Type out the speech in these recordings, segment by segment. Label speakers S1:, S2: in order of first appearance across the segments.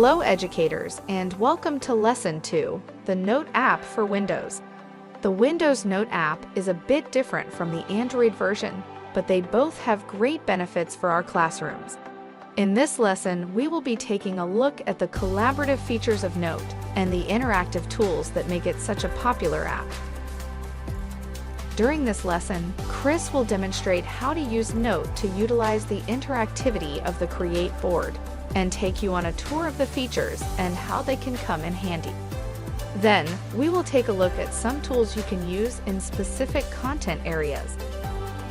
S1: Hello educators, and welcome to Lesson 2, the Note app for Windows. The Windows Note app is a bit different from the Android version, but they both have great benefits for our classrooms. In this lesson, we will be taking a look at the collaborative features of Note and the interactive tools that make it such a popular app. During this lesson, Chris will demonstrate how to use Note to utilize the interactivity of the Create board and take you on a tour of the features and how they can come in handy. Then, we will take a look at some tools you can use in specific content areas.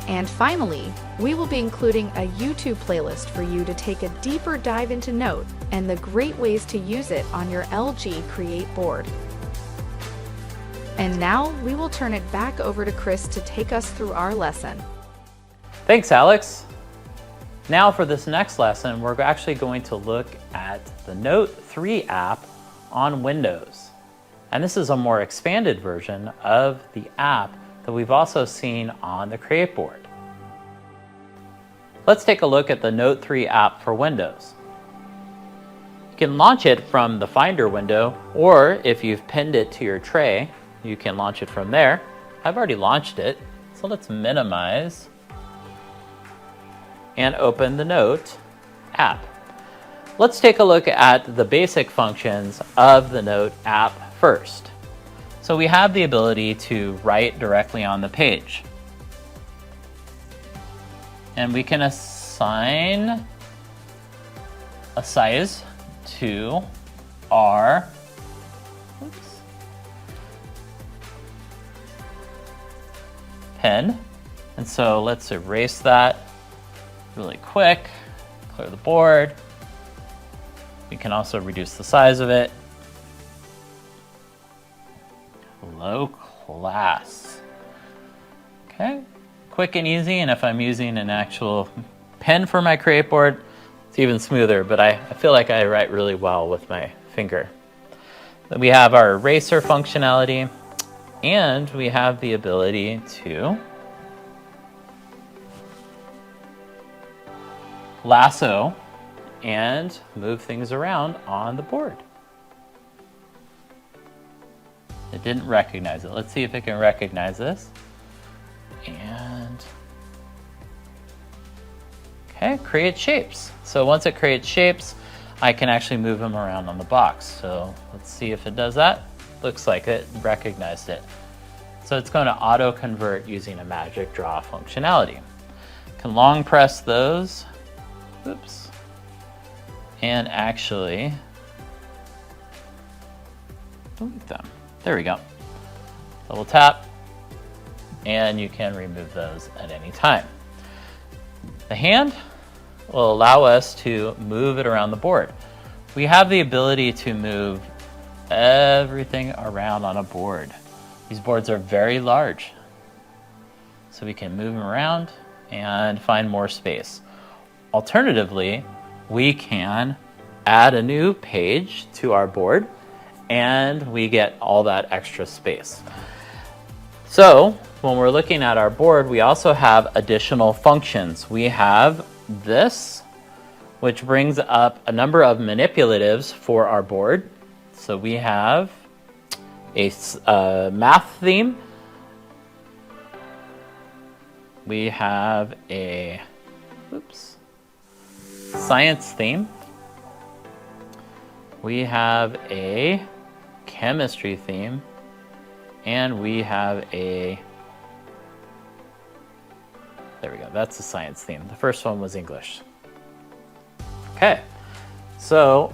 S1: And finally, we will be including a YouTube playlist for you to take a deeper dive into Note and the great ways to use it on your LG Create board. And now, we will turn it back over to Chris to take us through our lesson.
S2: Thanks, Alex. Now for this next lesson, we're actually going to look at the Note 3 app on Windows. And this is a more expanded version of the app that we've also seen on the Create board. Let's take a look at the Note 3 app for Windows. You can launch it from the Finder window, or if you've pinned it to your tray, you can launch it from there. I've already launched it, so let's minimize and open the Note app. Let's take a look at the basic functions of the Note app first. So we have the ability to write directly on the page. And we can assign a size to our pen. And so let's erase that really quick, clear the board. We can also reduce the size of it. Hello class. Okay, quick and easy, and if I'm using an actual pen for my Create board, it's even smoother, but I feel like I write really well with my finger. Then we have our eraser functionality, and we have the ability to lasso and move things around on the board. It didn't recognize it. Let's see if it can recognize this. And okay, create shapes. So once it creates shapes, I can actually move them around on the box. So let's see if it does that. Looks like it recognized it. So it's going to auto convert using a magic draw functionality. Can long press those. Oops. And actually delete them. There we go. Double tap, and you can remove those at any time. The hand will allow us to move it around the board. We have the ability to move everything around on a board. These boards are very large, so we can move them around and find more space. Alternatively, we can add a new page to our board and we get all that extra space. So when we're looking at our board, we also have additional functions. We have this, which brings up a number of manipulatives for our board. So we have a math theme. We have a science theme. We have a chemistry theme, and we have a, there we go, that's the science theme. The first one was English. Okay, so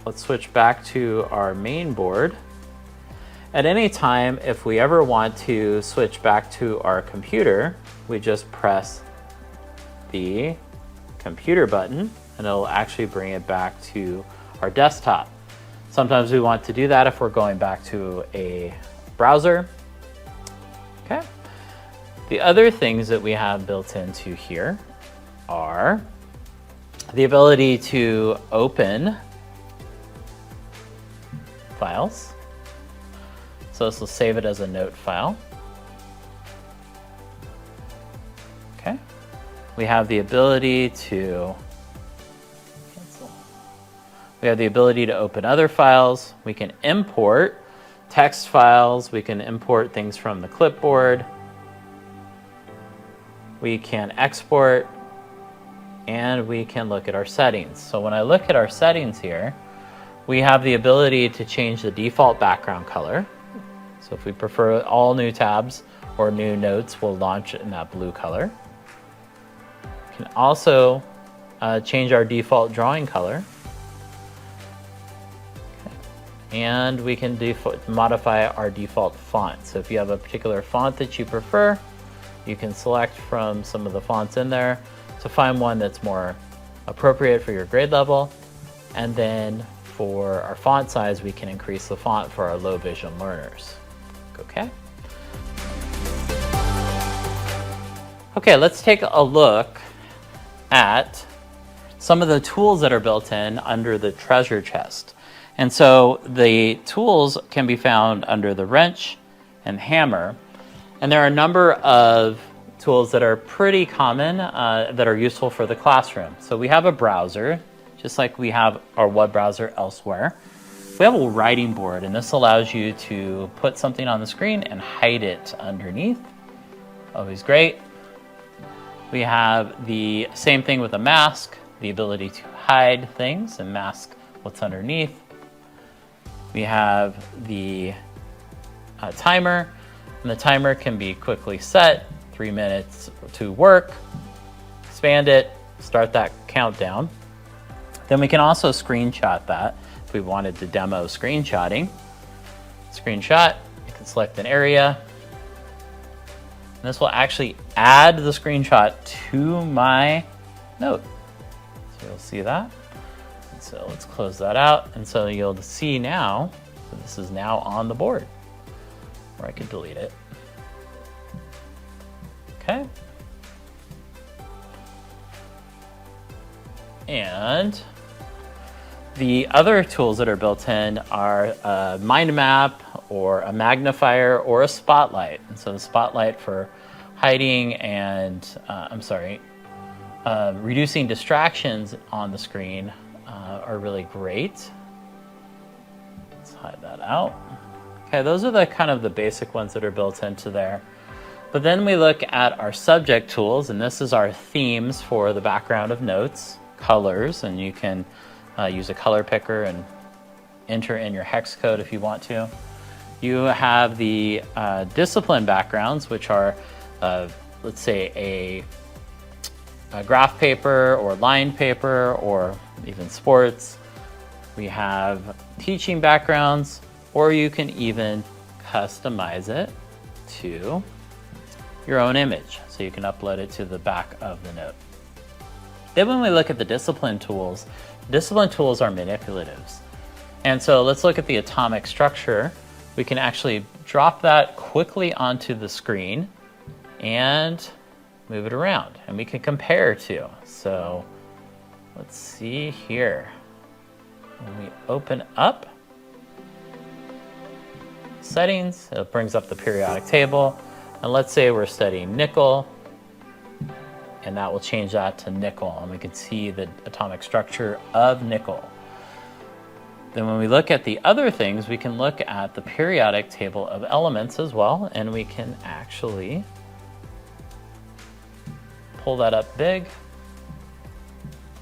S2: let's switch back to our main board. At any time, if we ever want to switch back to our computer, we just press the computer button and it'll actually bring it back to our desktop. Sometimes we want to do that if we're going back to a browser. Okay. The other things that we have built into here are the ability to open files. So this will save it as a note file. Okay. We have the ability to cancel. We have the ability to open other files. We can import text files. We can import things from the clipboard. We can export, and we can look at our settings. So when I look at our settings here, we have the ability to change the default background color. So if we prefer all new tabs or new notes, we'll launch in that blue color. We can also change our default drawing color. And we can modify our default font. So if you have a particular font that you prefer, you can select from some of the fonts in there to find one that's more appropriate for your grade level. And then for our font size, we can increase the font for our low vision learners. Okay. Okay, let's take a look at some of the tools that are built in under the treasure chest. And so the tools can be found under the wrench and hammer. And there are a number of tools that are pretty common that are useful for the classroom. So we have a browser, just like we have our web browser elsewhere. We have a writing board, and this allows you to put something on the screen and hide it underneath. Always great. We have the same thing with a mask, the ability to hide things and mask what's underneath. We have the timer, and the timer can be quickly set, 3 minutes to work, expand it, start that countdown. Then we can also screenshot that if we wanted to demo screenshotting. Screenshot, you can select an area. And this will actually add the screenshot to my note. So you'll see that. And so let's close that out. And so you'll see now, that this is now on the board, or I could delete it. Okay. And the other tools that are built in are a mind map or a magnifier or a spotlight. And so the spotlight for hiding and, reducing distractions on the screen are really great. Let's hide that out. Okay, those are the kind of the basic ones that are built into there. But then we look at our subject tools, and this is our themes for the background of notes, colors, and you can use a color picker and enter in your hex code if you want to. You have the discipline backgrounds, which are, let's say, a graph paper or lined paper or even sports. We have teaching backgrounds, or you can even customize it to your own image, so you can upload it to the back of the note. Then when we look at the discipline tools are manipulatives. And so let's look at the atomic structure. We can actually drop that quickly onto the screen and move it around, and we can compare to. So let's see here. When we open up settings, it brings up the periodic table. And let's say we're studying nickel, and that will change that to nickel, and we can see the atomic structure of nickel. Then when we look at the other things, we can look at the periodic table of elements as well, and we can actually pull that up big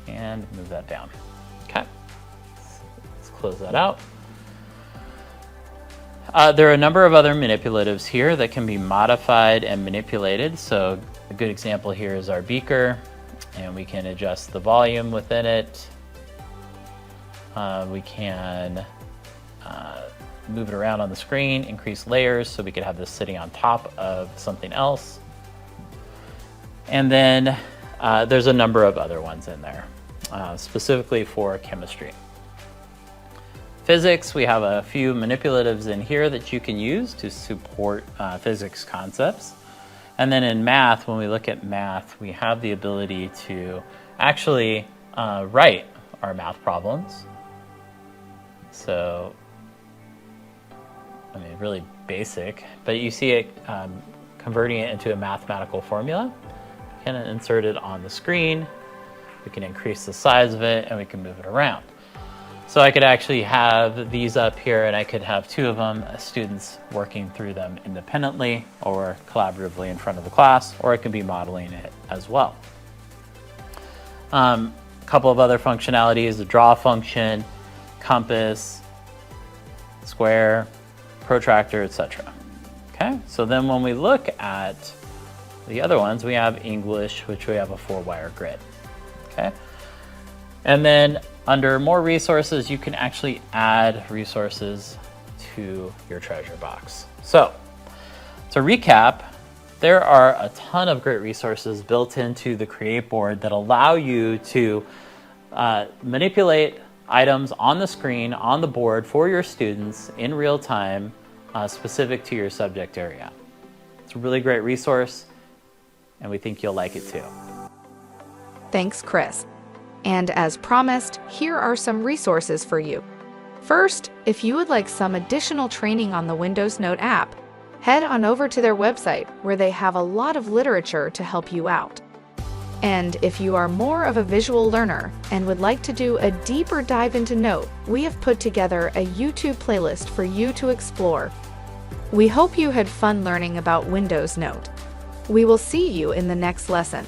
S2: and move that down. Okay, let's close that out. There are a number of other manipulatives here that can be modified and manipulated. So a good example here is our beaker, and we can adjust the volume within it. We can move it around on the screen, increase layers, so we could have this sitting on top of something else. And then there's a number of other ones in there, specifically for chemistry. Physics, we have a few manipulatives in here that you can use to support physics concepts. And then in math, when we look at math, we have the ability to actually write our math problems. So, I mean, really basic, but you see it converting it into a mathematical formula. We can insert it on the screen, we can increase the size of it, and we can move it around. So I could actually have these up here, and I could have two of them, students working through them independently or collaboratively in front of the class, or I could be modeling it as well. A couple of other functionalities, the draw function, compass, square, protractor, etc. Okay, so then when we look at the other ones, we have English, which we have a 4-wire grid. Okay, and then under more resources, you can actually add resources to your treasure box. So to recap, there are a ton of great resources built into the Create board that allow you to manipulate items on the screen, on the board for your students in real time, specific to your subject area. It's a really great resource, and we think you'll like it too.
S1: Thanks, Chris. And as promised, here are some resources for you. First, if you would like some additional training on the Windows Note app, head on over to their website where they have a lot of literature to help you out. And if you are more of a visual learner and would like to do a deeper dive into Note, we have put together a YouTube playlist for you to explore. We hope you had fun learning about Windows Note. We will see you in the next lesson.